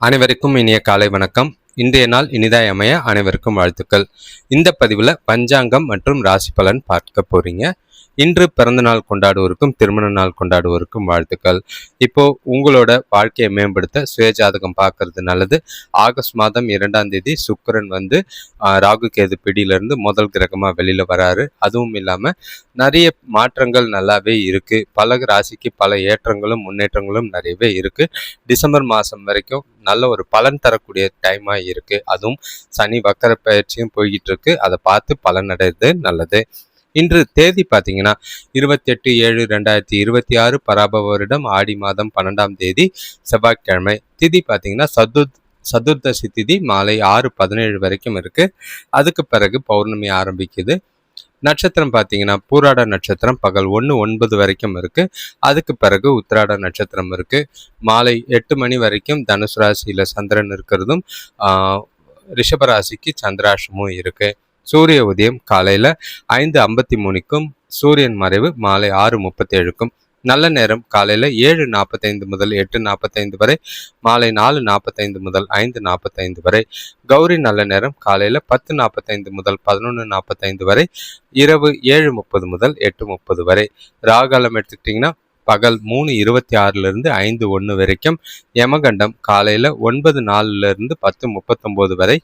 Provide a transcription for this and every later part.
அனைவருக்கும் இனிய காலை வணக்கம். இன்றைய நாள் இனிதாய் அமைய அனைவருக்கும் வாழ்த்துக்கள். இந்த பதிவில் பஞ்சாங்கம் மற்றும் ராசி பலன் பார்க்க போறீங்க. இன்று பிறந்த நாள் கொண்டாடுவோருக்கும் திருமண நாள் கொண்டாடுவோருக்கும் வாழ்த்துக்கள். இப்போ உங்களோட வாழ்க்கையை மேம்படுத்த சுயஜாதகம் பார்க்கறது நல்லது. ஆகஸ்ட் மாதம் 2ஆம் தேதி சுக்கிரன் ராகு கேது பிடியிலிருந்து முதல் கிரகமாக வெளியில வராரு. அதுவும் இல்லாமல் நிறைய மாற்றங்கள் நல்லாவே இருக்கு. பல ராசிக்கு பல ஏற்றங்களும் முன்னேற்றங்களும் நிறையவே இருக்கு. டிசம்பர் மாதம் வரைக்கும் நல்ல ஒரு பலன் தரக்கூடிய டைமாக இருக்கு. அதுவும் சனி வக்கர பயிற்சியும் போய்கிட்டு இருக்கு. அதை பார்த்து பலன் அடைறது நல்லது. இன்று தேதி பார்த்தீங்கன்னா 28/7/2026 பராபவ வருடம் ஆடி மாதம் 12ஆம் தேதி செவ்வாய்க்கிழமை. திதி பார்த்தீங்கன்னா சதுர்தசி திதி மாலை 6:17 வரைக்கும் இருக்கு. அதுக்கு பிறகு பௌர்ணமி ஆரம்பிக்குது. நட்சத்திரம் பார்த்தீங்கன்னா பூராட நட்சத்திரம் பகல் 1:09 வரைக்கும் இருக்கு. அதுக்கு பிறகு உத்திராட நட்சத்திரம் இருக்கு. மாலை 8 மணி வரைக்கும் தனுசு ராசியில சந்திரன் இருக்கிறதும் ரிஷபராசிக்கு சந்திராஷ்டமும் இருக்கு. சூரிய உதயம் காலையில 5:53க்கும் சூரியன் மறைவு மாலை 6:37க்கும். நல்ல நேரம் காலையில 7:45 முதல் 8:45 வரை, மாலை 4:45 முதல் 5:45 வரை. கௌரி நல்ல நேரம் காலையில 10:45 முதல் 11:45 வரை, இரவு 7:30 முதல் 8:30 வரை. ராகாலம் எடுத்துக்கிட்டிங்கன்னா பகல் 3:26 5:01 வரைக்கும். யமகண்டம் காலையில 9:04 10:39 வரை.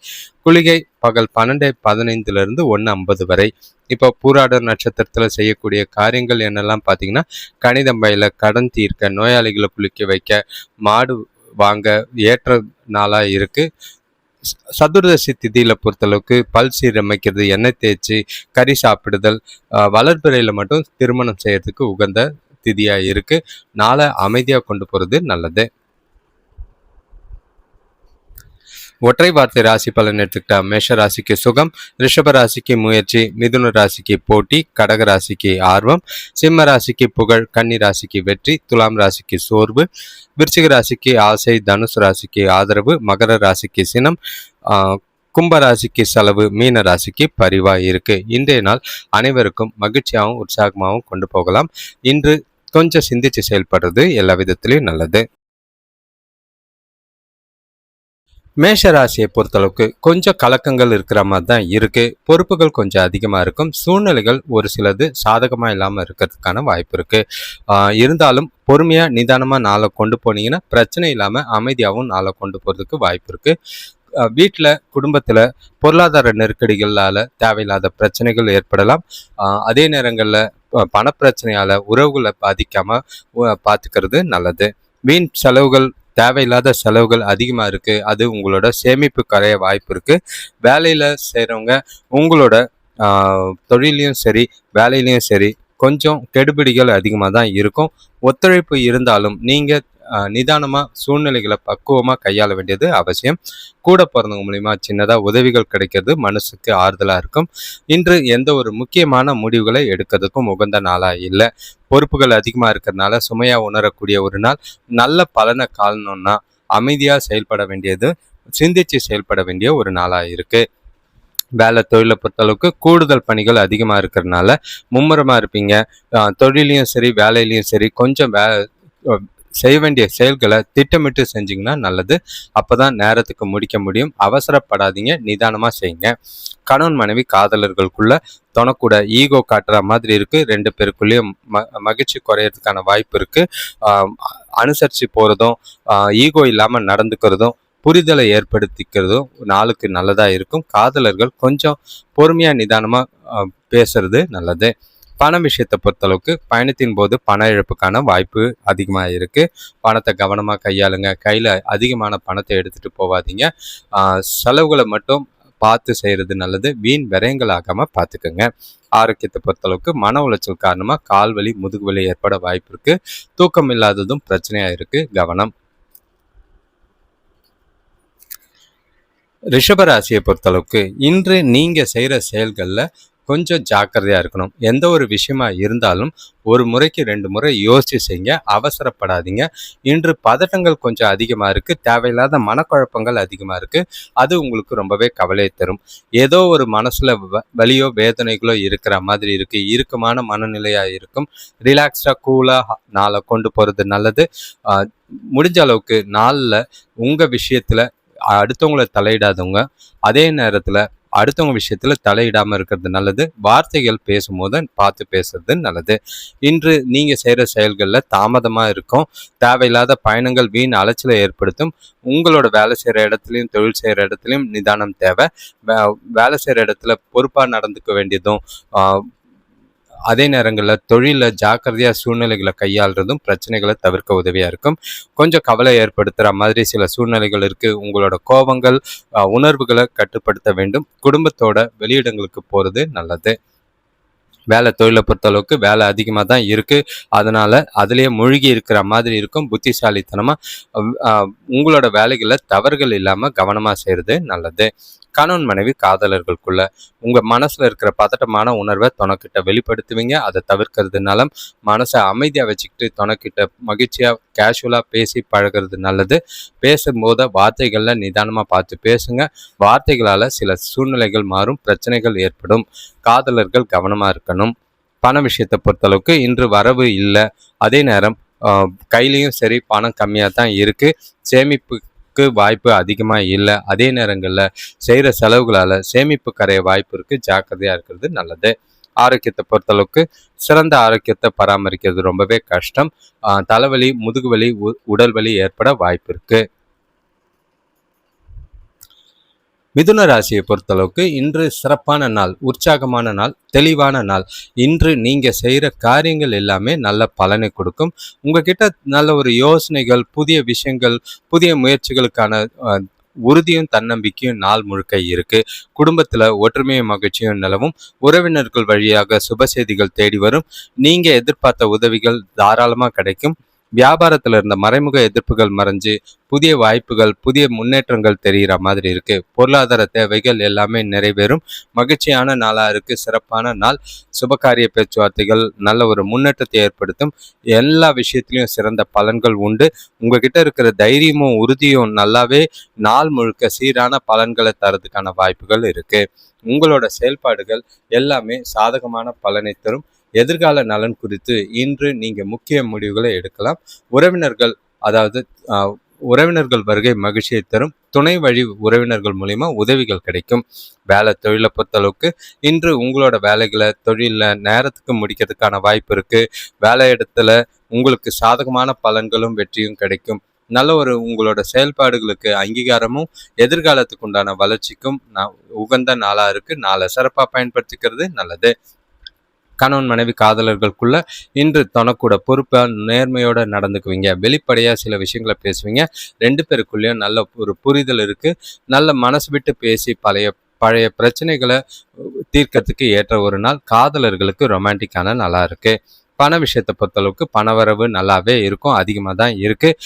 குளிகை பகல் 12:15 1:50 வரை. இப்போ பூராட நட்சத்திரத்தில் செய்யக்கூடிய காரியங்கள் என்னெல்லாம் பார்த்தீங்கன்னா, கணிதம் பயில, கடன் தீர்க்க, நோயாளிகளை குளிக்க வைக்க, மாடு வாங்க ஏற்ற நாளாக இருக்கு. சதுர்தசி திதியில பொறுத்தளவுக்கு பல் சீரமைக்கிறது, எண்ணெய் தேய்ச்சி கறி சாப்பிடுதல், வளர்பிறையில மட்டும் திருமணம் செய்யறதுக்கு உகந்த திதியா இருக்கு. நாளை அமைதியா கொண்டு போறது நல்லது. ஒற்றை வார்த்தை ராசி பலன் எடுத்துக்கிட்டா மேஷ ராசிக்கு சுகம், ரிஷப ராசிக்கு முயற்சி, மிதுன ராசிக்கு போட்டி, கடக ராசிக்கு ஆர்வம், சிம்ம ராசிக்கு புகழ், கன்னி ராசிக்கு வெற்றி, துலாம் ராசிக்கு சோர்வு, விருச்சிக ராசிக்கு ஆசை, தனுசு ராசிக்கு ஆதரவு, மகர ராசிக்கு சினம், கும்பராசிக்கு செலவு, மீன ராசிக்கு பரிவா இருக்கு. இன்றைய நாள் அனைவருக்கும் மகிழ்ச்சியாகவும் உற்சாகமாகவும் கொண்டு போகலாம். இன்று கொஞ்சம் சிந்திச்சு செயல்படுறது எல்லா விதத்திலையும் நல்லது. மேஷ ராசியை பொறுத்தளவுக்கு கொஞ்சம் கலக்கங்கள் இருக்கிற மாதிரி தான் இருக்கு. பொறுப்புகள் கொஞ்சம் அதிகமாக இருக்கும். சூழ்நிலைகள் ஒரு சிலது சாதகமாக இல்லாமல் இருக்கிறதுக்கான வாய்ப்பு இருக்கு. இருந்தாலும் பொறுமையாக நிதானமாக நாளை கொண்டு போனீங்கன்னா பிரச்சனை இல்லாமல் அமைதியாகவும் நாளை கொண்டு போகிறதுக்கு வாய்ப்பு இருக்கு. வீட்டில் குடும்பத்தில் பொருளாதார நெருக்கடிகளால் தேவையில்லாத பிரச்சனைகள் ஏற்படலாம். அதே நேரங்களில் பணப்பிரச்சனையால் உறவுகளை பாதிக்காமல் பார்த்துக்கிறது நல்லது. வீண் செலவுகள், தேவையில்லாத செலவுகள் அதிகமாக இருக்குது. அது உங்களோட சேமிப்பு கரைய வாய்ப்பு இருக்குது. வேலையில் செய்கிறவங்க உங்களோட தொழிலையும் சரி வேலையிலையும் சரி கொஞ்சம் கெடுபிடிகள் அதிகமாக தான் இருக்கும். ஒத்துழைப்பு இருந்தாலும் நீங்கள் நிதானமாக சூழ்நிலைகளை பக்குவமாக கையாள வேண்டியது அவசியம். கூட பிறந்தவங்க மூலிமா சின்னதாக உதவிகள் கிடைக்கிறது மனசுக்கு ஆறுதலாக இருக்கும். இன்று எந்த ஒரு முக்கியமான முடிவுகளை எடுக்கிறதுக்கும் உகந்த நாளாக இல்லை. பொறுப்புகள் அதிகமாக இருக்கிறதுனால சுமையாக உணரக்கூடிய ஒரு நாள். நல்ல பலனை காணணும்னா அமைதியாக செயல்பட வேண்டியது, சிந்திச்சு செயல்பட வேண்டிய ஒரு நாளாக இருக்குது. வேலை தொழிலை பொறுத்தளவுக்கு கூடுதல் பணிகள் அதிகமாக இருக்கிறதுனால மும்முரமாக இருப்பீங்க. தொழிலையும் சரி வேலையிலையும் சரி கொஞ்சம் செய்ய வேண்டிய செயல்களை திட்டமிட்டு செஞ்சிங்கன்னா நல்லது. அப்போ தான் நேரத்துக்கு முடிக்க முடியும். அவசரப்படாதீங்க, நிதானமாக செய்யுங்க. கணவன் மனைவி காதலர்களுக்குள்ள தொணக்கூட ஈகோ காட்டுற மாதிரி இருக்கு. 2 பேருக்குள்ளேயும் மகிழ்ச்சி குறையறதுக்கான வாய்ப்பு இருக்கு. அனுசரித்து போகிறதும் ஈகோ இல்லாமல் நடந்துக்கிறதும் புரிதலை ஏற்படுத்திக்கிறதும் நாளுக்கு நல்லதாக இருக்கும். காதலர்கள் கொஞ்சம் பொறுமையாக நிதானமாக பேசுறது நல்லது. பண விஷயத்தை பொறுத்தளவுக்கு பயணத்தின் போது பண இழப்புக்கான வாய்ப்பு அதிகமாக இருக்குது. பணத்தை கவனமாக கையாளுங்க. கையில் அதிகமான பணத்தை எடுத்துகிட்டு போகாதீங்க. செலவுகளை மட்டும் பார்த்து செய்கிறது நல்லது. வீண் விரயங்கள் ஆகாமல் பார்த்துக்கோங்க. ஆரோக்கியத்தை பொறுத்தளவுக்கு மன உளைச்சல் காரணமாக கால்வலி, முதுகுவலி ஏற்பட வாய்ப்பு இருக்குது. தூக்கம் இல்லாததும் பிரச்சனையாக இருக்குது, கவனம். ரிஷபராசியை பொறுத்தளவுக்கு இன்று நீங்கள் செய்கிற செயல்களில் கொஞ்சம் ஜாக்கிரதையாக இருக்கணும். எந்த ஒரு விஷயமா இருந்தாலும் ஒரு முறைக்கு 2 முறை யோசிச்சு செய்யுங்க. அவசரப்படாதீங்க. இன்று பதட்டங்கள் கொஞ்சம் அதிகமாக இருக்குது, தேவையில்லாத மனக்குழப்பங்கள் அதிகமாக இருக்குது. அது உங்களுக்கு ரொம்பவே கவலையை தரும். ஏதோ ஒரு மனசில் வலியோ வேதனைகளோ இருக்கிற மாதிரி இருக்குது, இறுக்கமான மனநிலையாக இருக்கும். ரிலாக்ஸ்டாக கூலாக நாளை கொண்டு போகிறது நல்லது. முடிஞ்ச அளவுக்கு நாளில் உங்கள் விஷயத்தில் அடுத்தவங்களை தலையிடாதவங்க, அதே நேரத்தில் அடுத்தவங்க விஷயத்தில் தலையிடாமல் இருக்கிறது நல்லது. வார்த்தைகள் பேசும்போது பார்த்து பேசுறது நல்லது. இன்று நீங்கள் செய்கிற செயல்களில் தாமதமாக இருக்கும். தேவையில்லாத பயணங்கள் வீண் அலைச்சலை ஏற்படுத்தும். உங்களோட வேலை செய்கிற இடத்துலையும் தொழில் செய்கிற இடத்துலையும் நிதானம் தேவை. வேலை செய்கிற இடத்துல பொறுப்பாக நடந்துக்க வேண்டியதும், அதே நேரங்களில் தொழிலில் ஜாக்கிரதையாக சூழ்நிலைகளை கையாளுறதும் பிரச்சனைகளை தவிர்க்க உதவியாக இருக்கும். கொஞ்சம் கவலை ஏற்படுத்துகிற மாதிரி சில சூழ்நிலைகள் இருக்குது. உங்களோட கோபங்கள், உணர்வுகளை கட்டுப்படுத்த வேண்டும். குடும்பத்தோட வெளியிடங்களுக்கு போகிறது நல்லது. வேலை தொழிலை பொறுத்தளவுக்கு வேலை அதிகமாக தான் இருக்குது. அதனால் அதிலேயே மூழ்கி இருக்கிற மாதிரி இருக்கும். புத்திசாலித்தனமாக உங்களோட வேலைகளில் தவறுகள் இல்லாமல் கவனமாக செய்கிறது நல்லது. கணவன் மனைவி காதலர்களுக்குள்ள உங்கள் மனசில் இருக்கிற பதட்டமான உணர்வை துணைக்கிட்ட வெளிப்படுத்துவீங்க. அதை தவிர்க்கிறது நலம். மனசை அமைதியாக வச்சுக்கிட்டு துணைக்கிட்ட மகிழ்ச்சியாக கேஷுவலாக பேசி பழகிறது நல்லது. பேசும்போது வார்த்தைகளில் நிதானமாக பார்த்து பேசுங்க. வார்த்தைகளால் சில சூழ்நிலைகள் மாறும், பிரச்சனைகள் ஏற்படும். காதலர்கள் கவனமாக இருக்கணும். பண விஷயத்தை பொறுத்தளவுக்கு இன்று வரவு இல்லை. அதே நேரம் கையிலையும் சரி பணம் கம்மியாக தான் இருக்குது. சேமிப்புக்கு வாய்ப்பு அதிகமாக இல்லை. அதே நேரங்களில் செய்கிற செலவுகளால் சேமிப்பு கரைய வாய்ப்பு இருக்குது. ஜாக்கிரதையாக இருக்கிறது நல்லது. ஆரோக்கியத்தை பொறுத்தளவுக்கு சிறந்த ஆரோக்கியத்தை பராமரிக்கிறது ரொம்பவே கஷ்டம். தலைவலி, முதுகுவலி, உடல் வலி ஏற்பட வாய்ப்பு இருக்குது. மிதுன ராசியை பொறுத்தளவுக்கு இன்று சிறப்பான நாள், உற்சாகமான நாள், தெளிவான நாள். இன்று நீங்கள் செய்கிற காரியங்கள் எல்லாமே நல்ல பலனை கொடுக்கும். உங்ககிட்ட நல்ல ஒரு யோசனைகள், புதிய விஷயங்கள், புதிய முயற்சிகளுக்கான உறுதியும் தன்னம்பிக்கையும் நாள் முழுக்க இருக்கு. குடும்பத்தில் ஒற்றுமையும் மகிழ்ச்சியும் நிலவும். உறவினர்கள் வழியாக சுப செய்திகள் தேடி வரும். நீங்கள் எதிர்பார்த்த உதவிகள் தாராளமாக கிடைக்கும். வியாபாரத்தில் இருந்த மறைமுக எதிர்ப்புகள் மறைஞ்சு புதிய வாய்ப்புகள், புதிய முன்னேற்றங்கள் தெரிகிற மாதிரி இருக்கு. பொருளாதார தேவைகள் எல்லாமே நிறைவேறும். மகிழ்ச்சியான நாளாக இருக்கு. சிறப்பான நாள். சுபகாரிய பேச்சுவார்த்தைகள் நல்ல ஒரு முன்னேற்றத்தை ஏற்படுத்தும். எல்லா விஷயத்திலையும் சிறந்த பலன்கள் உண்டு. உங்ககிட்ட இருக்கிற தைரியமும் உறுதியும் நல்லாவே நாள் முழுக்க சீரான பலன்களை தரதுக்கான வாய்ப்புகள் இருக்கு. உங்களோட செயல்பாடுகள் எல்லாமே சாதகமான பலனை தரும். எதிர்கால நலன் குறித்து இன்று நீங்கள் முக்கிய முடிவுகளை எடுக்கலாம். உறவினர்கள் வருகை மகிழ்ச்சியை தரும். துணை வழி உறவினர்கள் மூலிமா உதவிகள் கிடைக்கும். வேலை தொழிலை பொறுத்தளவுக்கு இன்று உங்களோட வேலைகளை தொழிலில் நேரத்துக்கு முடிக்கிறதுக்கான வாய்ப்பு இருக்குது. வேலை இடத்துல உங்களுக்கு சாதகமான பலன்களும் வெற்றியும் கிடைக்கும். நல்ல ஒரு உங்களோட செயல்பாடுகளுக்கு அங்கீகாரமும் எதிர்காலத்துக்கு உண்டான வளர்ச்சிக்கும் உகந்த நாளாக இருக்குது. நாளை சிறப்பாக பயன்படுத்திக்கிறது நல்லது. கணவன் மனைவி காதலர்களுக்குள்ள இன்று தனக்கூட பொறுப்பாக நேர்மையோடு நடந்துக்குவீங்க. வெளிப்படையாக சில விஷயங்களை பேசுவீங்க. 2 பேருக்குள்ளேயும் நல்ல ஒரு புரிதல் இருக்குது. நல்ல மனசு விட்டு பேசி பழைய பிரச்சனைகளை தீர்க்கறதுக்கு ஏற்ற ஒரு நாள். காதலர்களுக்கு ரொமான்டிக்கான நல்லா இருக்குது. பண விஷயத்தை பொறுத்தளவுக்கு பணவரவு நல்லாவே இருக்கும். அதிகமாக தான் இருக்குது.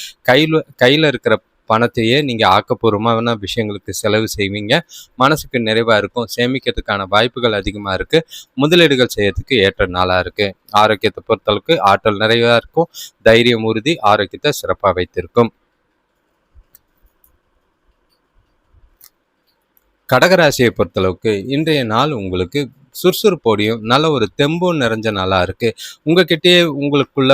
கையில் இருக்கிற பணத்தையே நீங்கள் ஆக்கப்பூர்வமான விஷயங்களுக்கு செலவு செய்வீங்க. மனசுக்கு நிறைவாக இருக்கும். சேமிக்கிறதுக்கான வாய்ப்புகள் அதிகமாக இருக்குது. முதலீடுகள் செய்யறதுக்கு ஏற்ற நாளாக இருக்குது. ஆரோக்கியத்தை பொறுத்தளவுக்கு ஆற்றல் நிறைவாக இருக்கும். தைரியம் உறுதி ஆரோக்கியத்தை சிறப்பாக வைத்திருக்கும். கடகராசியை பொறுத்தளவுக்கு இன்றைய நாள் உங்களுக்கு சுறுசுறுப்போடையும் நல்ல ஒரு தெம்பும் நிறைஞ்ச நாளாக இருக்குது. உங்ககிட்டயே உங்களுக்குள்ள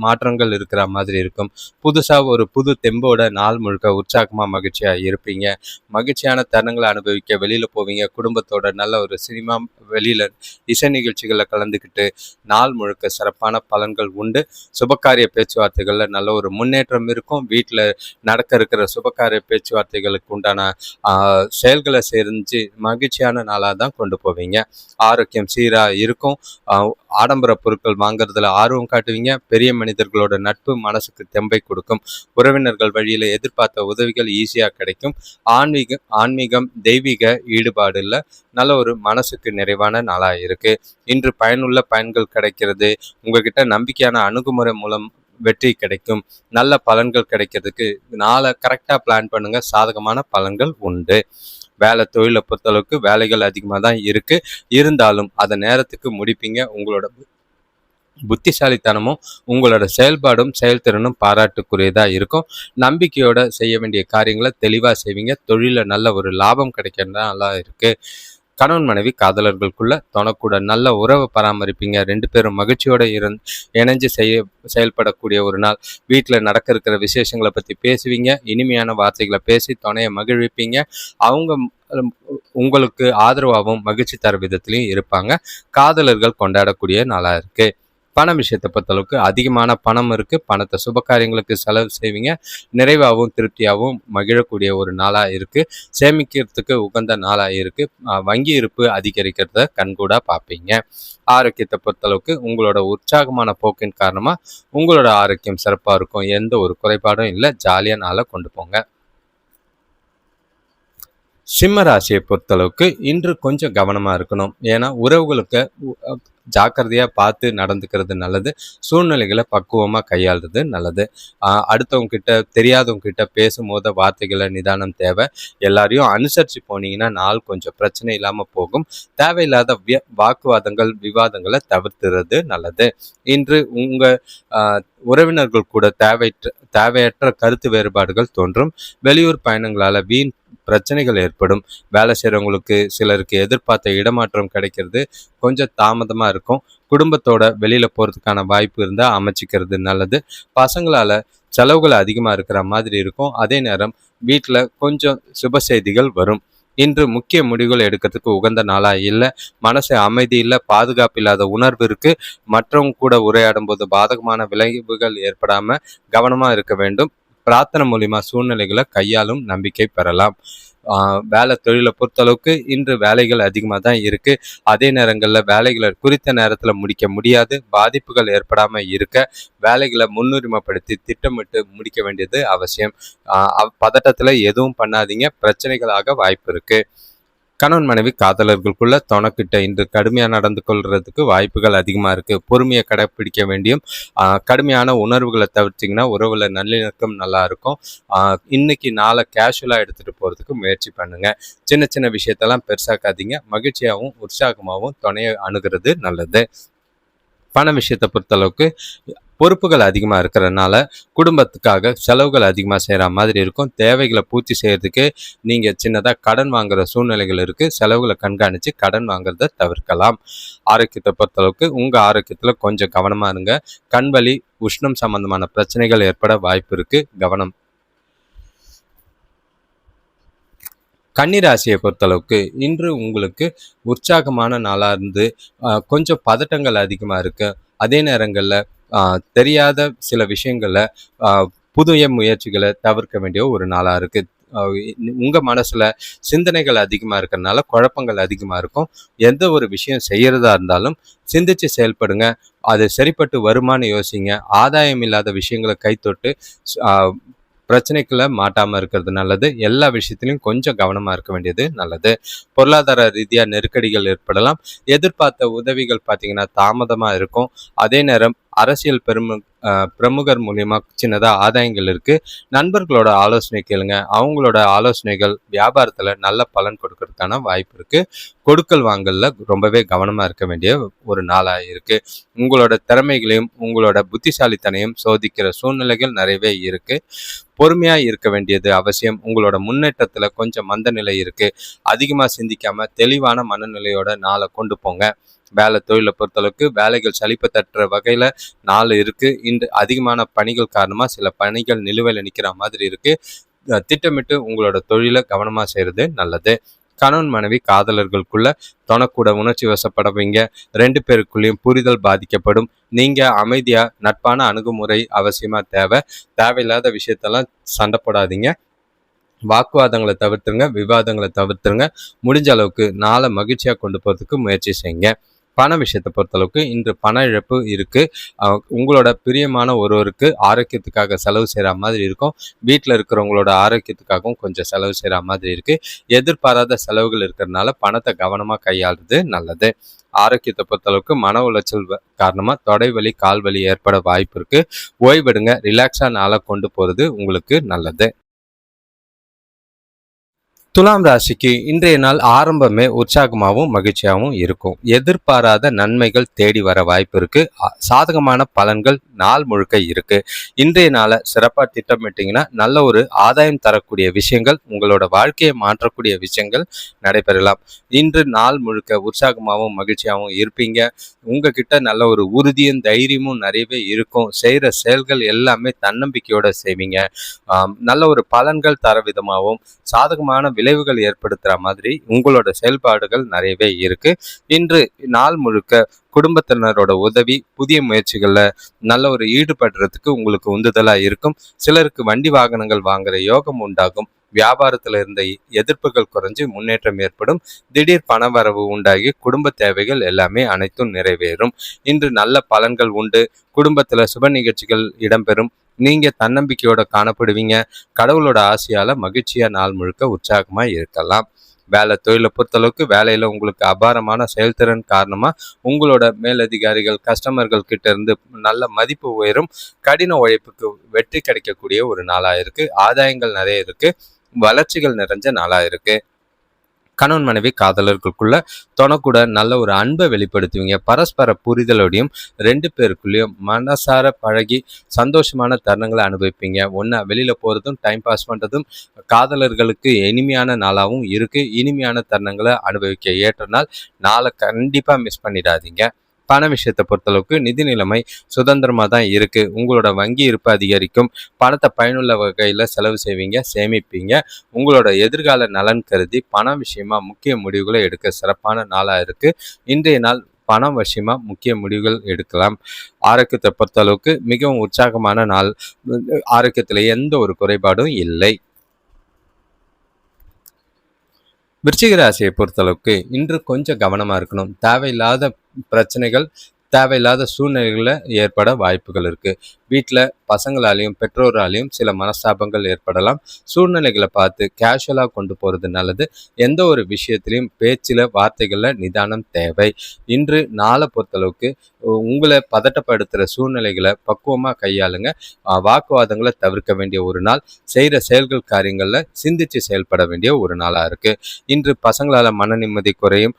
மாற்றங்கள் இருக்கிற மாதிரி இருக்கும். புதுசாக ஒரு புது தெம்போட நாள் முழுக்க உற்சாகமாக மகிழ்ச்சியாக இருப்பீங்க. மகிழ்ச்சியான தருணங்களை அனுபவிக்க வெளியில் போவீங்க. குடும்பத்தோட நல்ல ஒரு சினிமா, வெளியில் இசை நிகழ்ச்சிகளில் கலந்துக்கிட்டு நாள் முழுக்க சிறப்பான பலன்கள் உண்டு. சுபகாரிய பேச்சுவார்த்தைகளில் நல்ல ஒரு முன்னேற்றம் இருக்கும். வீட்டில் நடக்க இருக்கிற சுபகாரிய பேச்சுவார்த்தைகளுக்கு உண்டான செயல்களை செஞ்சு மகிழ்ச்சியான நாளாக தான் கொண்டு போவீங்க. ஆரோக்கியம் சீராக இருக்கும். ஆடம்பர பொருட்கள் வாங்குறதுல ஆர்வம் காட்டுவீங்க. பெரிய மனிதர்களோட நட்பு மனசுக்கு தெம்பை கொடுக்கும். உறவினர்கள் வழியில் எதிர்பார்த்த உதவிகள் ஈஸியாக கிடைக்கும். ஆன்மீகம் தெய்வீக ஈடுபாடுல நல்ல ஒரு மனசுக்கு நிறைவான நாளாக இருக்கு. இன்று பயனுள்ள பயன்கள் கிடைக்கிறது. உங்ககிட்ட நம்பிக்கையான அணுகுமுறை மூலம் வெற்றி கிடைக்கும். நல்ல பலன்கள் கிடைக்கிறதுக்கு நாளை கரெக்டாக பிளான் பண்ணுங்க. சாதகமான பலன்கள் உண்டு. தொழிலை பொறுத்தளவுக்கு வேலைகள் அதிகமாக தான் இருக்கு. இருந்தாலும் அதை நேரத்துக்கு முடிப்பீங்க. உங்களோட புத்திசாலித்தனமும் உங்களோட செயல்பாடும் செயல்திறனும் பாராட்டுக்குரியதா இருக்கும். நம்பிக்கையோட செய்ய வேண்டிய காரியங்களை தெளிவா செய்வீங்க. தொழில நல்ல ஒரு லாபம் கிடைக்கிறதா நல்லா இருக்கு. கணவன் மனைவி காதலர்களுக்குள்ள தொணக்கூட நல்ல உறவை பராமரிப்பீங்க. 2 பேரும் மகிழ்ச்சியோட இணைஞ்சு செயல்படக்கூடிய ஒரு நாள். வீட்டில் நடக்க இருக்கிற விசேஷங்களை பற்றி பேசுவீங்க. இனிமையான வார்த்தைகளை பேசி துணையை மகிழ்விப்பீங்க. அவங்க உங்களுக்கு ஆதரவாகவும் மகிழ்ச்சி தர விதத்திலையும் இருப்பாங்க. காதலர்கள் கொண்டாடக்கூடிய நாளாக இருக்கு. பண விஷயத்தை பொறுத்தளவுக்கு அதிகமான பணம் இருக்கு. பணத்தை சுப காரியங்களுக்கு செலவு செய்வீங்க. நிறைவாகவும் திருப்தியாகவும் மகிழக்கூடிய ஒரு நாளா இருக்கு. சேமிக்கிறதுக்கு உகந்த நாளா இருக்கு. வங்கி இருப்பு அதிகரிக்கிறத கண்கூடா பார்ப்பீங்க. ஆரோக்கியத்தை பொறுத்தளவுக்கு உங்களோட உற்சாகமான போக்கின் காரணமா உங்களோட ஆரோக்கியம் சிறப்பாக இருக்கும். எந்த ஒரு குறைபாடும் இல்லை. ஜாலியா நாளை கொண்டு போங்க. சிம்ம ராசியை பொறுத்தளவுக்கு இன்று கொஞ்சம் கவனமாக இருக்கணும். ஏன்னா உறவுகளுக்கு ஜாக்கிரதையாக பார்த்து நடந்துக்கிறது நல்லது. சூழ்நிலைகளை பக்குவமாக கையாளுறது நல்லது. அடுத்தவங்க கிட்ட தெரியாதவங்க கிட்ட பேசும்போது வார்த்தைகளை நிதானம் தேவை. எல்லாரையும் அனுசரித்து போனீங்கன்னா நாள் கொஞ்சம் பிரச்சனை இல்லாமல் போகும். தேவையில்லாத வாக்குவாதங்கள் விவாதங்களை தவிர்த்துறது நல்லது. இன்று உங்கள் உறவினர்கள் கூட தேவையற்ற கருத்து வேறுபாடுகள் தோன்றும். வெளியூர் பயணங்களால் வீண் பிரச்சனைகள் ஏற்படும். வேலை செய்கிறவங்களுக்கு சிலருக்கு எதிர்பார்த்த இடமாற்றம் கிடைக்கிறது கொஞ்சம் தாமதமாக இருக்கும். குடும்பத்தோட வெளியில் போகிறதுக்கான வாய்ப்பு இருந்தால் அமைச்சிக்கிறது நல்லது. பசங்களால் செலவுகள் அதிகமாக இருக்கிற மாதிரி இருக்கும். அதே நேரம் வீட்டில் கொஞ்சம் சுப செய்திகள் வரும். இன்று முக்கிய முடிவுகள் எடுக்கிறதுக்கு உகந்த நாளாக இல்லை. மனசு அமைதி இல்லை. பாதுகாப்பு இல்லாத உணர்வு இருக்குது. மற்றவங்க கூட உரையாடும் போது பாதகமான விளைவுகள் ஏற்படாமல் கவனமாக இருக்க வேண்டும். பிரார்த்தனை மூலிமா சூழ்நிலைகளை கையாளும் நம்பிக்கை பெறலாம். வேலை தொழிலை பொறுத்தளவுக்கு இன்று வேலைகள் அதிகமாக தான் இருக்குது. அதே நேரங்களில் வேலைகளை குறித்த நேரத்தில் முடிக்க முடியாது. பாதிப்புகள் ஏற்படாமல் இருக்க வேலைகளை முன்னுரிமைப்படுத்தி திட்டமிட்டு முடிக்க வேண்டியது அவசியம். பதட்டத்தில் எதுவும் பண்ணாதீங்க. பிரச்சனைகளாக வாய்ப்பு இருக்குது. கணவன் மனைவி காதலர்களுக்குள்ள தொணக்கிட்ட இன்று கடுமையாக நடந்து கொள்றதுக்கு வாய்ப்புகள் அதிகமாக இருக்குது. பொறுமையை கடைப்பிடிக்க வேண்டியும். கடுமையான உணர்வுகளை தவிர்த்திங்கன்னா உறவுல நல்லிணக்கம் நல்லா இருக்கும். இன்னைக்கு நாளை கேஷுவலாக எடுத்துகிட்டு போகிறதுக்கு முயற்சி பண்ணுங்கள். சின்ன சின்ன விஷயத்தெல்லாம் பெருசாக்காதீங்க. மகிழ்ச்சியாகவும் உற்சாகமாகவும் துணையை அணுகிறது நல்லது. பண விஷயத்தை பொறுத்தளவுக்கு பொறுப்புகள் அதிகமாக இருக்கிறதுனால குடும்பத்துக்காக செலவுகள் அதிகமாக செய்கிற மாதிரி இருக்கும். தேவைகளை பூர்த்தி செய்கிறதுக்கு நீங்கள் சின்னதாக கடன் வாங்குகிற சூழ்நிலைகள் இருக்குது. செலவுகளை கண்காணித்து கடன் வாங்குறத தவிர்க்கலாம். ஆரோக்கியத்தை பொறுத்தளவுக்கு உங்கள் ஆரோக்கியத்தில் கொஞ்சம் கவனமாக இருங்க. கண்வலி உஷ்ணம் சம்பந்தமான பிரச்சனைகள் ஏற்பட வாய்ப்பு இருக்குது. கவனம். கன்னிராசியை பொறுத்தளவுக்கு இன்று உங்களுக்கு உற்சாகமான நாளாக இருந்து கொஞ்சம் பதட்டங்கள் அதிகமாக இருக்குது. அதே நேரங்களில் தெரியாத சில விஷயங்களை புதிய முயற்சிகளை தவிர்க்க வேண்டிய ஒரு நாளாக இருக்குது. உங்கள் மனசில் சிந்தனைகள் அதிகமாக இருக்கிறதுனால குழப்பங்கள் அதிகமாக இருக்கும். எந்த ஒரு விஷயம் செய்கிறதா இருந்தாலும் சிந்தித்து செயல்படுங்க. அது சரிப்பட்டு வருமானு யோசிங்க. ஆதாயம் இல்லாத விஷயங்களை கைத்தொட்டு பிரச்சனைக்குள்ள மாட்டாமல் இருக்கிறது நல்லது. எல்லா விஷயத்திலையும் கொஞ்சம் கவனமாக இருக்க வேண்டியது நல்லது. பொருளாதார ரீதியாக நெருக்கடிகள் ஏற்படலாம். எதிர்பார்த்த உதவிகள் பார்த்தீங்கன்னா தாமதமாக இருக்கும். அதே நேரம் அரசியல் பிரமுகர் மூலியமா சின்னதாக ஆதாயங்கள் இருக்குது. நண்பர்களோட ஆலோசனை கேளுங்க. அவங்களோட ஆலோசனைகள் வியாபாரத்தில் நல்ல பலன் கொடுக்கறதுக்கான வாய்ப்பு இருக்குது. கொடுக்கல் வாங்கல்ல ரொம்பவே கவனமாக இருக்க வேண்டிய ஒரு நாளாக இருக்குது. உங்களோட திறமைகளையும் உங்களோட புத்திசாலித்தனையும் சோதிக்கிற சூழ்நிலைகள் நிறையவே இருக்குது. பொறுமையாக இருக்க வேண்டியது அவசியம். உங்களோட முன்னேற்றத்தில் கொஞ்சம் மந்த நிலை இருக்குது. அதிகமாக சிந்திக்காமல் தெளிவான மனநிலையோட நாளை கொண்டு போங்க. வேலை தொழிலை பொறுத்தளவுக்கு வேலைகள் சலிப்பு தட்டுற வகையில் நாள் இருக்குது. இன்று அதிகமான பணிகள் காரணமாக சில பணிகள் நிலுவையில் நிற்கிற மாதிரி இருக்குது. திட்டமிட்டு உங்களோட தொழிலை கவனமாக செய்கிறது நல்லது. கணவன் மனைவி காதலர்களுக்குள்ள தொணக்கூட உணர்ச்சி வசப்படுவீங்க. 2 பேருக்குள்ளேயும் புரிதல் பாதிக்கப்படும். நீங்கள் அமைதியாக நட்பான அணுகுமுறை அவசியமாக தேவை. தேவையில்லாத விஷயத்தெல்லாம் சண்டை போடாதீங்க. வாக்குவாதங்களை தவிர்த்துருங்க. விவாதங்களை தவிர்த்துருங்க. முடிஞ்ச அளவுக்கு நாளை மகிழ்ச்சியாக கொண்டு போகிறதுக்கு முயற்சி செய்யுங்க. பண விஷயத்தை பொறுத்தளவுக்கு இன்று பண இழப்பு இருக்குது. உங்களோட பிரியமான ஒருவருக்கு ஆரோக்கியத்துக்காக செலவு செய்கிற மாதிரி இருக்கும். வீட்டில் இருக்கிறவங்களோட ஆரோக்கியத்துக்காகவும் கொஞ்சம் செலவு செய்கிற மாதிரி இருக்குது. எதிர்பாராத செலவுகள் இருக்கிறதுனால பணத்தை கவனமாக கையாளுறது நல்லது. ஆரோக்கியத்தை பொறுத்தளவுக்கு மன உளைச்சல் காரணமாக தொடைவலி கால்வலி ஏற்பட வாய்ப்பு இருக்குது. ஓய்வெடுங்க. ரிலாக்ஸாக நாளாக கொண்டு போகிறது உங்களுக்கு நல்லது. துலாம் ராசிக்கு இன்றைய நாள் ஆரம்பமே உற்சாகமாகவும் மகிழ்ச்சியாகவும் இருக்கும். எதிர்பாராத நன்மைகள் தேடி வர வாய்ப்பு இருக்கு. சாதகமான பலன்கள் நாள் முழுக்க இருக்கு. இன்றைய நாளை சிறப்பாக திட்டமிட்டீங்கன்னா நல்ல ஒரு ஆதாயம் தரக்கூடிய விஷயங்கள், உங்களோட வாழ்க்கையை மாற்றக்கூடிய விஷயங்கள் நடைபெறலாம். இன்று நாள் முழுக்க உற்சாகமாகவும் மகிழ்ச்சியாகவும் இருப்பீங்க. உங்ககிட்ட நல்ல ஒரு உறுதியும் தைரியமும் நிறையவே இருக்கும். செய்கிற செயல்கள் எல்லாமே தன்னம்பிக்கையோட செய்வீங்க. நல்ல ஒரு பலன்கள் தர விதமாகவும் சாதகமான விளைவுகள் ஏற்படுத்துகிற மாதிரி உங்களோட செயல்பாடுகள் நிறையவே இருக்கு. இன்று நாள் முழுக்க குடும்பத்தினரோட உதவி, புதிய முயற்சிகளில் நல்ல ஒரு ஈடுபடுறதுக்கு உங்களுக்கு உந்துதலாக இருக்கும். சிலருக்கு வண்டி வாகனங்கள் வாங்குற யோகம் உண்டாகும். வியாபாரத்தில் இருந்த எதிர்ப்புகள் குறைஞ்சு முன்னேற்றம் ஏற்படும். திடீர் பணவரவு உண்டாகி குடும்ப தேவைகள் எல்லாமே அனைத்தும் நிறைவேறும். இன்று நல்ல பலன்கள் உண்டு. குடும்பத்தில் சுப நிகழ்ச்சிகள் இடம்பெறும். நீங்க தன்னம்பிக்கையோட காணப்படுவீங்க. கடவுளோட ஆசையால மகிழ்ச்சியா நாள் முழுக்க உற்சாகமா இருக்கலாம். வேலை தொழிலை பொறுத்தளவுக்கு வேலையில உங்களுக்கு அபாரமான செயல்திறன் காரணமா உங்களோட மேலதிகாரிகள், கஸ்டமர்கள் கிட்ட இருந்து நல்ல மதிப்பு உயரும். கடின உழைப்புக்கு வெற்றி கிடைக்கக்கூடிய ஒரு நாளா இருக்கு. ஆதாயங்கள் நிறைய இருக்கு. வளர்ச்சிகள் நிறைஞ்ச நாளா இருக்கு. கணவன் மனைவி காதலர்களுக்குள்ள தொணக்கூட நல்ல ஒரு அன்பை வெளிப்படுத்துவீங்க. பரஸ்பர புரிதலோடையும் 2 பேருக்குள்ளேயும் மனசார பழகி சந்தோஷமான தருணங்களை அனுபவிப்பீங்க. ஒன்றா வெளியில் போகிறதும் டைம் பாஸ் பண்ணுறதும் காதலர்களுக்கு இனிமையான நாளாகவும் இருக்குது. இனிமையான தருணங்களை அனுபவிக்க ஏற்ற நாளை கண்டிப்பாக மிஸ் பண்ணிடாதீங்க. பண விஷயத்தை பொறுத்தளவுக்கு நிதி நிலைமை சுதந்திரமாக தான் இருக்குது. உங்களோட வங்கி இருப்பு அதிகரிக்கும். பணத்தை பயனுள்ள வகையில் செலவு செய்வீங்க, சேமிப்பீங்க. உங்களோட எதிர்கால நலன் கருதி பண விஷயமா முக்கிய முடிவுகளை எடுக்க சிறப்பான நாளாக இருக்குது. இன்றைய நாள் பணம் விஷயமா முக்கிய முடிவுகள் எடுக்கலாம். ஆரோக்கியத்தை பொறுத்தளவுக்கு மிகவும் உற்சாகமான நாள். ஆரோக்கியத்தில் எந்த ஒரு குறைபாடும் இல்லை. விருச்சிக ராசியை பொறுத்தளவுக்கு இன்று கொஞ்சம் கவனமாக இருக்கணும். தேவையில்லாத பிரச்சனைகள், தேவையில்லாத சூழ்நிலைகளில் ஏற்பட வாய்ப்புகள் இருக்குது. வீட்டில் பசங்களாலையும் பெற்றோராலையும் சில மனஸ்தாபங்கள் ஏற்படலாம். சூழ்நிலைகளை பார்த்து கேஷுவலாக கொண்டு போகிறது நல்லது. எந்த ஒரு விஷயத்திலையும் பேச்சில், வார்த்தைகளில் நிதானம் தேவை. இன்று நாளை பொறுத்தளவுக்கு உங்களை பதட்டப்படுத்துகிற சூழ்நிலைகளை பக்குவமாக கையாளுங்க. வாக்குவாதங்களை தவிர்க்க வேண்டிய ஒரு நாள். செய்கிற செயல்கள், காரியங்களில் சிந்தித்து செயல்பட வேண்டிய ஒரு நாளாக இருக்குது. இன்று பசங்களால் மன நிம்மதி குறையும்.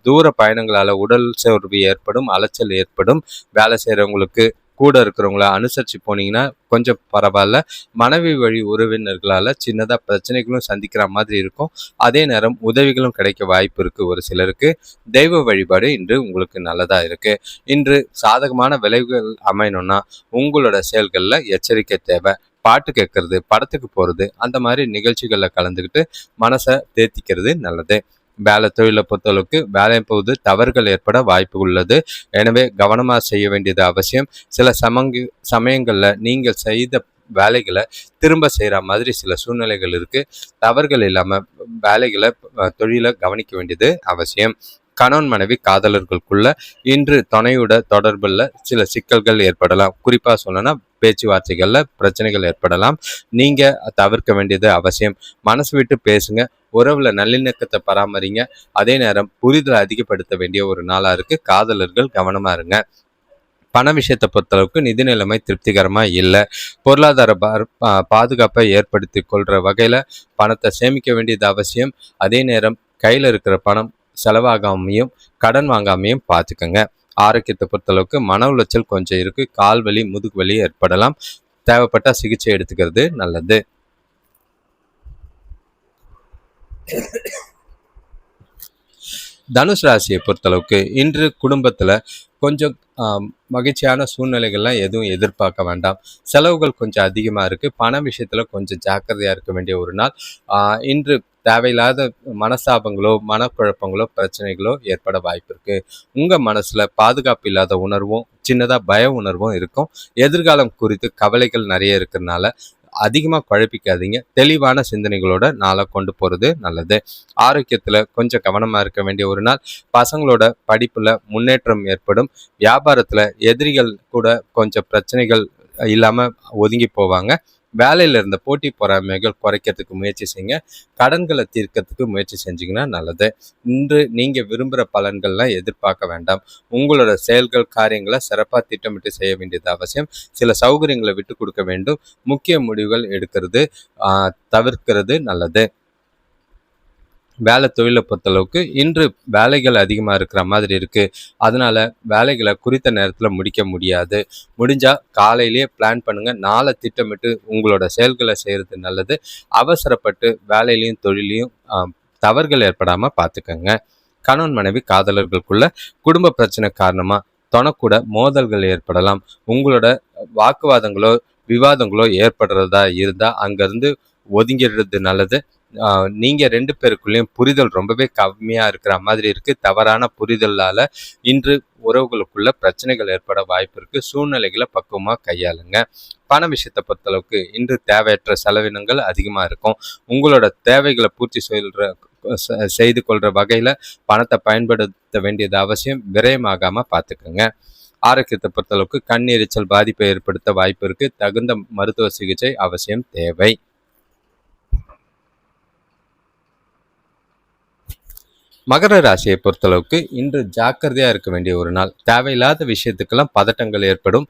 தூர பயணங்களால் உடல் சோர்வு ஏற்படும், அலைச்சல் ஏற்படும். வேலை செய்கிறவங்களுக்கு கூட இருக்கிறவங்கள அனுசரித்து போனீங்கன்னா கொஞ்சம் பரவாயில்ல. மனைவி வழி உறவினர்களால் சின்னதாக பிரச்சனைகளும் சந்திக்கிற மாதிரி இருக்கும். அதே நேரம் உதவிகளும் கிடைக்க வாய்ப்பு இருக்குது ஒரு சிலருக்கு. தெய்வ வழிபாடு இன்று உங்களுக்கு நல்லதாக இருக்குது. இன்று சாதகமான விளைவுகள் அமையணும்னா உங்களோட செயல்களில் எச்சரிக்கை தேவை. பாட்டு கேட்கறது, படத்துக்கு போகிறது, அந்த மாதிரி நிகழ்ச்சிகளில் கலந்துக்கிட்டு மனசை தேத்திக்கிறது நல்லது. வேலை தொழிலை பொறுத்தளவுக்கு வேலை போது தவறுகள் ஏற்பட வாய்ப்பு உள்ளது. எனவே கவனமாக செய்ய வேண்டியது அவசியம். சில சமயங்களில் நீங்கள் செய்த வேலைகளை திரும்ப செய்கிற மாதிரி சில சூழ்நிலைகள் இருக்குது. தவறுகள் இல்லாமல் வேலைகளை, தொழிலை கவனிக்க வேண்டியது அவசியம். கணவன் மனைவி காதலர்களுக்குள்ள இன்று துணையோட தொடர்பில் சில சிக்கல்கள் ஏற்படலாம். குறிப்பாக சொல்லணும்னா பேச்சுவார்த்தைகளில் பிரச்சனைகள் ஏற்படலாம். நீங்கள் தவிர்க்க வேண்டியது அவசியம். மனசு விட்டு பேசுங்க. உறவுல நல்லிணக்கத்தை பராமரிங்க. அதே நேரம் புரிதலை அதிகப்படுத்த வேண்டிய ஒரு நாளாக இருக்குது. காதலர்கள் கவனமாக இருங்க. பண விஷயத்தை பொறுத்தளவுக்கு நிதி நிலைமை திருப்திகரமாக இல்லை. பொருளாதார பாதுகாப்பை ஏற்படுத்தி கொள்கிற வகையில் பணத்தை சேமிக்க வேண்டியது அவசியம். அதே நேரம் கையில் இருக்கிற பணம் செலவாகாமையும் கடன் வாங்காமையும் பார்த்துக்கோங்க. ஆரோக்கியத்தை பொறுத்தளவுக்கு மன உளைச்சல் கொஞ்சம் இருக்குது. கால் வலி, முதுகு வலி ஏற்படலாம். தேவைப்பட்ட சிகிச்சை எடுத்துக்கிறது நல்லது. தனுஷ் ராசியை பொறுத்தளவுக்கு இன்று குடும்பத்தில் கொஞ்சம் மகிழ்ச்சியான சூழ்நிலைகள்லாம் எதுவும் எதிர்பார்க்க வேண்டாம். செலவுகள் கொஞ்சம் அதிகமாக இருக்குது. பண விஷயத்தில் கொஞ்சம் ஜாக்கிரதையாக இருக்க வேண்டிய ஒரு நாள். இன்று தேவையில்லாத மனஸ்தாபங்களோ, மனக்குழப்பங்களோ, பிரச்சனைகளோ ஏற்பட வாய்ப்பு இருக்குது. உங்கள் மனசில் பாதுகாப்பு இல்லாத உணர்வும், சின்னதாக பய உணர்வும் இருக்கும். எதிர்காலம் குறித்து கவலைகள் நிறைய இருக்கிறதுனால அதிகமாக குழப்பிக்காதீங்க. தெளிவான சிந்தனைகளோட நாளை கொண்டு போகிறது நல்லது. ஆரோக்கியத்தில் கொஞ்சம் கவனமாக இருக்க வேண்டிய ஒரு நாள். பசங்களோட படிப்பில் முன்னேற்றம் ஏற்படும். வியாபாரத்தில் எதிரிகள் கூட கொஞ்சம் பிரச்சனைகள் இல்லாமல் ஒதுங்கி போவாங்க. வேலையில் இருந்த போட்டி பொறாமைகள் குறைக்கிறதுக்கு முயற்சி செய்யுங்க. கடன்களை தீர்க்கறதுக்கு முயற்சி செஞ்சிங்கன்னா நல்லது. இன்று நீங்கள் விரும்புகிற பலன்கள்லாம் எதிர்பார்க்க வேண்டாம். உங்களோட செயல்கள், காரியங்களை சிறப்பாக திட்டமிட்டு செய்ய வேண்டியது அவசியம். சில சௌகரியங்களை விட்டு கொடுக்க வேண்டும். முக்கிய முடிவுகள் எடுக்கிறது தவிர்க்கிறது நல்லது. வேலை தொழிலை பொறுத்தளவுக்கு இன்று வேலைகள் அதிகமாக இருக்கிற மாதிரி இருக்குது. அதனால வேலைகளை குறித்த நேரத்தில் முடிக்க முடியாது. முடிஞ்சால் காலையிலேயே பிளான் பண்ணுங்கள். நாளை திட்டமிட்டு உங்களோட செயல்களை செய்கிறது நல்லது. அவசரப்பட்டு வேலையிலையும் தொழிலையும் தவறுகள் ஏற்படாமல் பார்த்துக்கங்க. கணவன் மனைவி காதலர்களுக்குள்ள குடும்ப பிரச்சனை காரணமாக தொணக்கூட மோதல்கள் ஏற்படலாம். உங்களோட வாக்குவாதங்களோ விவாதங்களோ ஏற்படுறதா இருந்தால் அங்கேருந்து ஒதுங்கிடுறது நல்லது. நீங்கள் ரெண்டு பேருக்குள்ளேயும் புரிதல் ரொம்பவே கம்மியாக இருக்கிற மாதிரி இருக்குது. தவறான புரிதலால் இன்று உறவுகளுக்குள்ள பிரச்சனைகள் ஏற்பட வாய்ப்பு இருக்குது. சூழ்நிலைகளை பக்குவமாக கையாளுங்க. பண விஷயத்தை பொறுத்தளவுக்கு இன்று தேவையற்ற செலவினங்கள் அதிகமாக இருக்கும். உங்களோட தேவைகளை பூர்த்தி செய்து கொள்கிற வகையில் பணத்தை பயன்படுத்த வேண்டியது அவசியம். விரயமாகாமல் பார்த்துக்கோங்க. ஆரோக்கியத்தை பொறுத்தளவுக்கு கண் எரிச்சல் பாதிப்பை ஏற்படுத்த வாய்ப்பு இருக்குது. தகுந்த மருத்துவ சிகிச்சை அவசியம் தேவை. மகர ராசியை பொறுத்தளவுக்கு இன்று ஜாக்கிரதையாக இருக்க வேண்டிய ஒரு நாள். தேவையில்லாத விஷயத்துக்கெல்லாம் பதட்டங்கள் ஏற்படும்.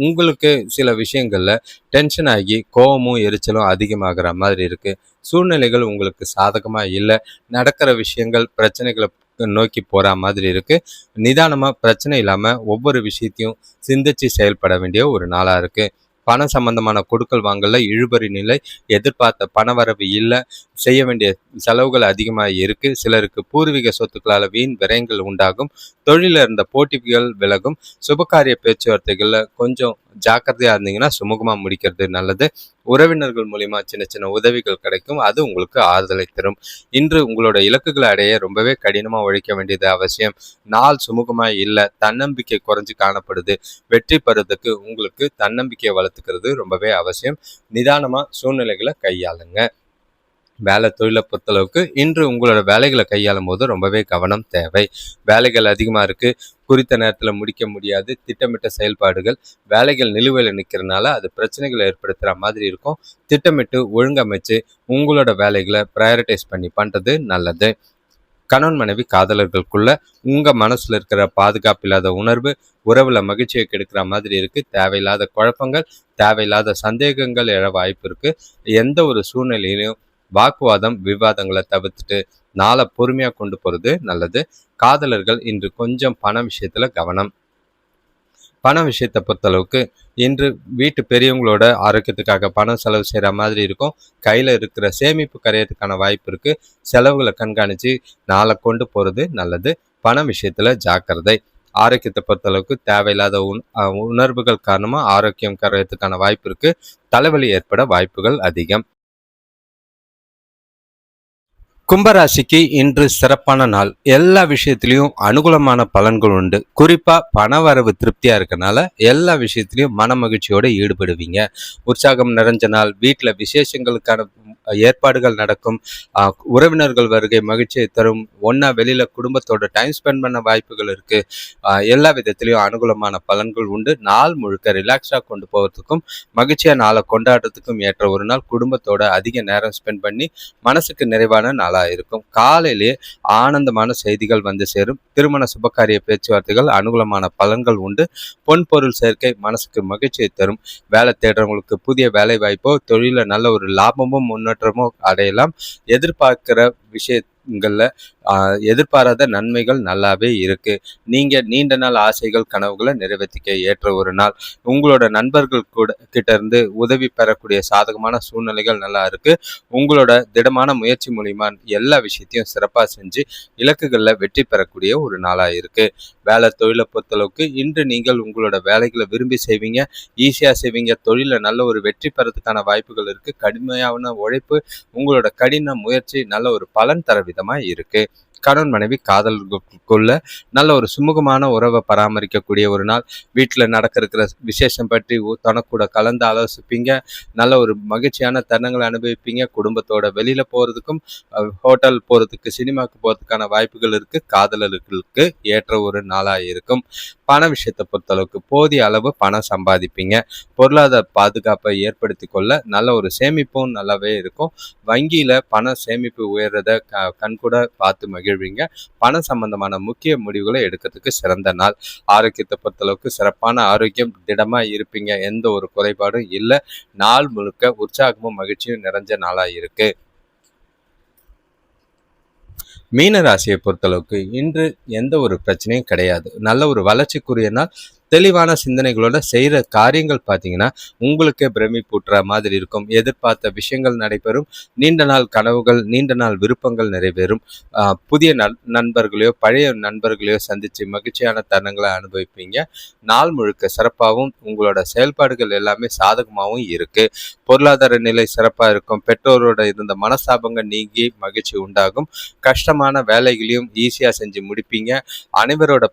உங்களுக்கு சில விஷயங்களில் டென்ஷன் ஆகி கோபமும் எரிச்சலும் அதிகமாகிற மாதிரி இருக்குது. சூழ்நிலைகள் உங்களுக்கு சாதகமாக இல்லை. நடக்கிற விஷயங்கள் பிரச்சனைகளை நோக்கி போகிற மாதிரி இருக்குது. நிதானமாக பிரச்சனை இல்லாமல் ஒவ்வொரு விஷயத்தையும் சிந்திச்சு செயல்பட வேண்டிய ஒரு நாளாக இருக்குது. பணம் சம்பந்தமான கொடுக்கல் வாங்கல இழுபறி நிலை. எதிர்பார்த்த பணவரவு இல்லை. செய்ய வேண்டிய செலவுகள் அதிகமாக இருக்கு. சிலருக்கு பூர்வீக சொத்துக்களால் வீண் விரயங்கள் உண்டாகும். தொழிலில் இருந்த போட்டிகள் விலகும். சுபகாரிய பேச்சுவார்த்தைகளில் கொஞ்சம் ஜாக்கிரதையாக இருந்தீங்கன்னா சுமூகமாக முடிக்கிறது நல்லது. உறவினர்கள் மூலிமா சின்ன சின்ன உதவிகள் கிடைக்கும். அது உங்களுக்கு ஆறுதலை தரும். இன்று உங்களோட இலக்குகளை அடைய ரொம்பவே கடினமாக உழைக்க வேண்டியது அவசியம். நாள் சுமூகமாக இல்லை. தன்னம்பிக்கை குறைஞ்சு காணப்படுது. வெற்றி பெறுவதற்கு உங்களுக்கு தன்னம்பிக்கையை வளர்த்துக்கிறது ரொம்பவே அவசியம். நிதானமாக சூழ்நிலைகளை கையாளுங்க. வேலை தொழிலை பொறுத்தளவுக்கு இன்று உங்களோட வேலைகளை கையாளும் போது ரொம்பவே கவனம் தேவை. வேலைகள் அதிகமாக இருக்குது. குறித்த நேரத்தில் முடிக்க முடியாது. திட்டமிட்ட செயல்பாடுகள் வேலைகள் நிலுவையில் நிற்கிறதுனால அது பிரச்சனைகளை ஏற்படுத்துகிற மாதிரி இருக்கும். திட்டமிட்டு ஒழுங்கமைச்சு உங்களோட வேலைகளை ப்ரையாரிட்டைஸ் பண்ணி பண்ணுறது நல்லது. கணவன் மனைவி காதலர்களுக்குள்ள உங்கள் மனசில் இருக்கிற பாதுகாப்பு இல்லாத உணர்வு உறவில் மகிழ்ச்சியை கெடுக்கிற மாதிரி இருக்குது. தேவையில்லாத குழப்பங்கள் தேவையில்லாத சந்தேகங்கள் எழ வாய்ப்பு இருக்குது. எந்த ஒரு சூழ்நிலையிலையும் வாக்குவாதம் விவாதங்களை தவிர்த்துட்டு நாளை பொறுமையாக கொண்டு போகிறது நல்லது. காதலர்கள் இன்று கொஞ்சம் பண விஷயத்தில் கவனம். பண விஷயத்தை பொறுத்தளவுக்கு இன்று வீட்டு பெரியவங்களோட ஆரோக்கியத்துக்காக பணம் செலவு செய்கிற மாதிரி இருக்கும். கையில் இருக்கிற சேமிப்பு கரையிறதுக்கான வாய்ப்பு இருக்குது. செலவுகளை கண்காணித்து நாளை கொண்டு போகிறது நல்லது. பண விஷயத்தில் ஜாக்கிரதை. ஆரோக்கியத்தை பொறுத்தளவுக்கு தேவையில்லாத உணர்வுகள் காரணமாக ஆரோக்கியம் கரையிறதுக்கான வாய்ப்பு இருக்குது. தலைவலி ஏற்பட வாய்ப்புகள் அதிகம். கும்பராசிக்கு இன்று சிறப்பான நாள். எல்லா விஷயத்திலையும் அனுகூலமான பலன்கள் உண்டு. குறிப்பாக பணவரவு திருப்தியாக இருக்கனால எல்லா விஷயத்திலையும் மன மகிழ்ச்சியோடு ஈடுபடுவீங்க. உற்சாகம் நிறைஞ்ச நாள். வீட்டில் விசேஷங்களுக்கான ஏற்பாடுகள் நடக்கும். உறவினர்கள் வருகை மகிழ்ச்சியை தரும். ஒன்றா வெளியில் குடும்பத்தோட டைம் ஸ்பெண்ட் பண்ண வாய்ப்புகள் இருக்குது. எல்லா விதத்திலையும் அனுகூலமான பலன்கள் உண்டு. நாள் முழுக்க ரிலாக்ஸாக கொண்டு போகிறதுக்கும் மகிழ்ச்சியாக நாளை கொண்டாடுறதுக்கும் ஏற்ற ஒரு நாள். குடும்பத்தோட அதிக நேரம் ஸ்பெண்ட் பண்ணி மனசுக்கு நிறைவான நாளாக இருக்கும். காலையிலே ஆனந்தமான செய்திகள் வந்து சேரும். திருமண சுபகாரிய பேச்சுவார்த்தைகள் அனுகூலமான பலன்கள் உண்டு. பொன்பொருள் சேர்க்கை மனசுக்கு மகிழ்ச்சியை தரும். வேலை தேடுறவங்களுக்கு புதிய வேலை வாய்ப்போ தொழில நல்ல ஒரு லாபமும் முன்னேற்றமோ அடையலாம். எதிர்பார்க்கிற விஷயங்கள்ல எதிர்பாராத நன்மைகள் நல்லாவே இருக்கு. நீங்க நீண்ட நாள் ஆசைகள் கனவுகளை நிறைவேற்றிக்க ஏற்ற ஒரு நாள். உங்களோட நண்பர்கள் கூட கிட்ட இருந்து உதவி பெறக்கூடிய சாதகமான சூழ்நிலைகள் நல்லா இருக்கு. உங்களோட திடமான முயற்சி மூலியமா எல்லா விஷயத்தையும் சிறப்பாக செஞ்சு இலக்குகளில் வெற்றி பெறக்கூடிய ஒரு நாளாக இருக்கு. வேலை தொழிலை பொறுத்தளவுக்கு இன்று நீங்கள் உங்களோட வேலைகளை விரும்பி செய்வீங்க. ஈஸியாக செய்வீங்க. தொழிலில் நல்ல ஒரு வெற்றி பெறதுக்கான வாய்ப்புகள் இருக்கு. கடுமையான உழைப்பு உங்களோட கடின முயற்சி நல்ல ஒரு பலன் தர விதமாக இருக்கு. கணவன் மனைவி காதலர்களுக்குள்ள நல்ல ஒரு சுமூகமான உறவை பராமரிக்கக்கூடிய ஒரு நாள். வீட்டில் நடக்கிற விசேஷம் பற்றி தனக்கூட கலந்து ஆலோசிப்பீங்க. நல்ல ஒரு மகிழ்ச்சியான தருணங்களை அனுபவிப்பீங்க. குடும்பத்தோட வெளியில் போகிறதுக்கும் ஹோட்டல் போகிறதுக்கு சினிமாவுக்கு போகிறதுக்கான வாய்ப்புகள் இருக்குது. காதலர்களுக்கு ஏற்ற ஒரு நாளாக இருக்கும். பண விஷயத்தை பொறுத்தளவுக்கு போதிய அளவு பணம் சம்பாதிப்பீங்க. பொருளாதார பாதுகாப்பை ஏற்படுத்தி கொள்ள நல்ல ஒரு சேமிப்பும் நல்லாவே இருக்கும். வங்கியில் பண சேமிப்பு உயர்றதை கண்கூட பார்த்து மகிழ்வீங்க. பணம் சம்பந்தமான முக்கிய முடிவுகளை எடுக்கிறதுக்கு சிறந்த நாள். ஆரோக்கியத்தை பொறுத்தளவுக்கு சிறப்பான ஆரோக்கியம். திடமாக இருப்பீங்க. எந்த ஒரு குறைபாடும் இல்லை. நாள் முழுக்க உற்சாகமும் மகிழ்ச்சியும் நிறைஞ்ச நாளாக இருக்கு. மீன ராசியை பொறுத்தளவுக்கு இன்று எந்த ஒரு பிரச்சனையும் கிடையாது. நல்ல ஒரு வளர்ச்சிக்குரிய நாள். தெளிவான சிந்தனைகளோட செய்கிற காரியங்கள் பார்த்தீங்கன்னா உங்களுக்கே பிரமிப்பூட்டுற மாதிரி இருக்கும். எதிர்பார்த்த விஷயங்கள் நடைபெறும். நீண்ட நாள் கனவுகள், நீண்ட நாள் விருப்பங்கள் நிறைவேறும். புதிய நண்பர்களையோ பழைய நண்பர்களையோ சந்தித்து மகிழ்ச்சியான தருணங்களை அனுபவிப்பீங்க. நாள் முழுக்க சிறப்பாகவும் உங்களோட செயல்பாடுகள் எல்லாமே சாதகமாகவும் இருக்குது. பொருளாதார நிலை சிறப்பாக இருக்கும். பெற்றோரோட இருந்த மனஸ்தாபங்கள் நீங்கி மகிழ்ச்சி உண்டாகும். கஷ்டமான வேலைகளையும் ஈஸியாக செஞ்சு முடிப்பீங்க. அனைவரோட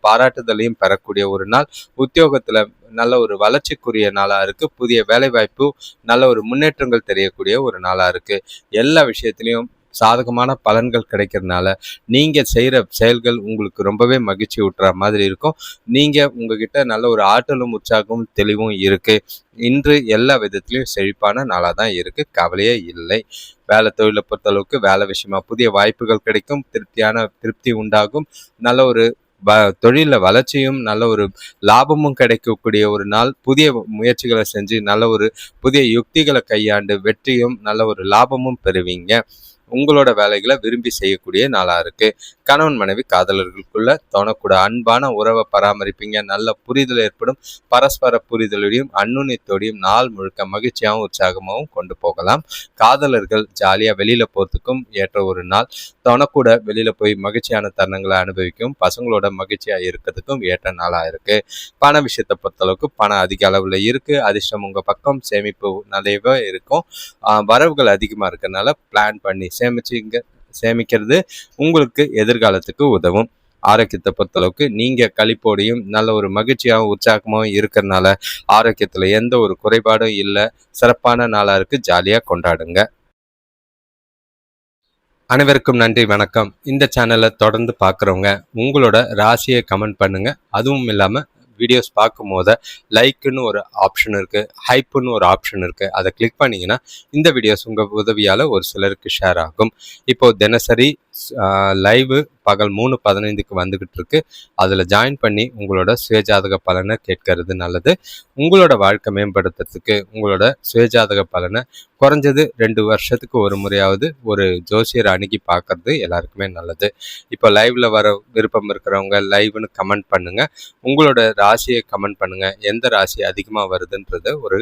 பாராட்டுதலையும் பெறக்கூடிய ஒரு நாள். உத்தியோகத்தில் நல்ல ஒரு வளர்ச்சிக்குரிய நாளாக இருக்குது. புதிய வேலைவாய்ப்பு, நல்ல ஒரு முன்னேற்றங்கள் தெரியக்கூடிய ஒரு நாளாக இருக்குது. எல்லா விஷயத்துலையும் சாதகமான பலன்கள் கிடைக்கிறதுனால நீங்கள் செய்கிற செயல்கள் உங்களுக்கு ரொம்பவே மகிழ்ச்சி ஊட்டுற மாதிரி இருக்கும். நீங்கள் உங்ககிட்ட நல்ல ஒரு ஆற்றலும் உற்சாகமும் தெளிவும் இருக்குது. இன்று எல்லா விதத்திலையும் செழிப்பான நாளாக தான் இருக்குது. கவலையே இல்லை. வேலை தொழிலை பொறுத்தளவுக்கு வேலை விஷயமா புதிய வாய்ப்புகள் கிடைக்கும். திருப்தி உண்டாகும். நல்ல ஒரு தொழிலில் வளர்ச்சியும் நல்ல ஒரு லாபமும் கிடைக்கக்கூடிய ஒரு நாள். புதிய முயற்சிகளை செஞ்சு நல்ல ஒரு புதிய யுக்திகளை கையாண்டு வெற்றியும் நல்ல ஒரு லாபமும் பெறுவீங்க. உங்களோட வேலைகளை விரும்பி செய்யக்கூடிய நாளாக இருக்குது. கணவன் மனைவி காதலர்களுக்குள்ள தோணக்கூட அன்பான உறவை பராமரிப்பீங்க. நல்ல புரிதல் ஏற்படும். பரஸ்பர புரிதலோடையும் அன்னுண்ணியத்தோடையும் நாள் முழுக்க மகிழ்ச்சியாகவும் உற்சாகமாகவும் கொண்டு போகலாம். காதலர்கள் ஜாலியாக வெளியில் போகிறதுக்கும் ஏற்ற ஒரு நாள். தோணக்கூட வெளியில் போய் மகிழ்ச்சியான தருணங்களை அனுபவிக்கும். பசங்களோட மகிழ்ச்சியாக இருக்கிறதுக்கும் ஏற்ற நாளாக இருக்குது. பண விஷயத்தை பொறுத்தளவுக்கு பணம் அதிக அளவில் இருக்குது. அதிர்ஷ்டம் உங்கள் பக்கம். சேமிப்பு நிறையவே இருக்கும். வரவுகள் அதிகமாக இருக்கிறதுனால பிளான் பண்ணி சேமிக்கிறது உங்களுக்கு எதிர்காலத்துக்கு உதவும். ஆரோக்கியத்தை பொறுத்தளவுக்கு நீங்கள் களிப்போடையும் நல்ல ஒரு மகிழ்ச்சியாகவும் உற்சாகமாகவும் இருக்கிறதுனால ஆரோக்கியத்தில் எந்த ஒரு குறைபாடும் இல்லை. சிறப்பான நாளாக இருக்குது. ஜாலியாக கொண்டாடுங்க. அனைவருக்கும் நன்றி, வணக்கம். இந்த சேனலை தொடர்ந்து பார்க்குறவங்க உங்களோட ராசியை கமெண்ட் பண்ணுங்கள். அதுவும் இல்லாமல் வீடியோஸ் பார்க்கும் போது லைக்குன்னு ஒரு ஆப்ஷன் இருக்குது, ஹைப்புன்னு ஒரு ஆப்ஷன் இருக்குது. அதை கிளிக் பண்ணிங்கன்னா இந்த வீடியோஸ் உங்கள் உதவியால் ஒரு சிலருக்கு ஷேர் ஆகும். இப்போது தினசரி லைவு பகல் 3:15க்கு வந்துக்கிட்டு இருக்கு. அதில் ஜாயின் பண்ணி உங்களோட சுயஜாதக பலனை கேட்கறது நல்லது. உங்களோட வாழ்க்கை மேம்படுத்துறதுக்கு உங்களோட சுயஜாதக பலனை குறைஞ்சது 2 வருஷத்துக்கு ஒரு முறையாவது ஒரு ஜோசியரை அணுகி பார்க்கறது எல்லாருக்குமே நல்லது. இப்போ லைவ்ல வர விருப்பம் இருக்கிறவங்க லைவ்னு கமெண்ட் பண்ணுங்க. உங்களோட ராசியை கமெண்ட் பண்ணுங்க. எந்த ராசி அதிகமாக வருதுன்றத ஒரு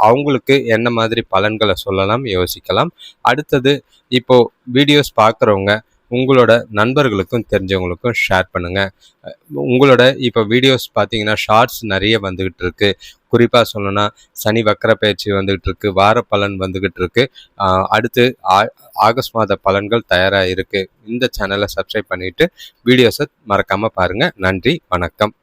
அவங்களுக்கு என்ன மாதிரி பலன்களை சொல்லலாம் யோசிக்கலாம். அடுத்தது இப்போ வீடியோஸ் பார்க்குறவங்க உங்களோட நண்பர்களுக்கும் தெரிஞ்சவங்களுக்கும் ஷேர் பண்ணுங்கள். உங்களோட இப்போ வீடியோஸ் பார்த்தீங்கன்னா ஷார்ட்ஸ் நிறைய வந்துக்கிட்டு இருக்கு. குறிப்பாக சொல்லணும்னா சனி வக்கர பயிற்சி வந்துக்கிட்டு இருக்கு, வார பலன் வந்துக்கிட்டு இருக்கு. அடுத்து ஆகஸ்ட் மாத பலன்கள் தயாராக இருக்குது. இந்த சேனலை சப்ஸ்கிரைப் பண்ணிவிட்டு வீடியோஸை மறக்காமல் பாருங்கள். நன்றி, வணக்கம்.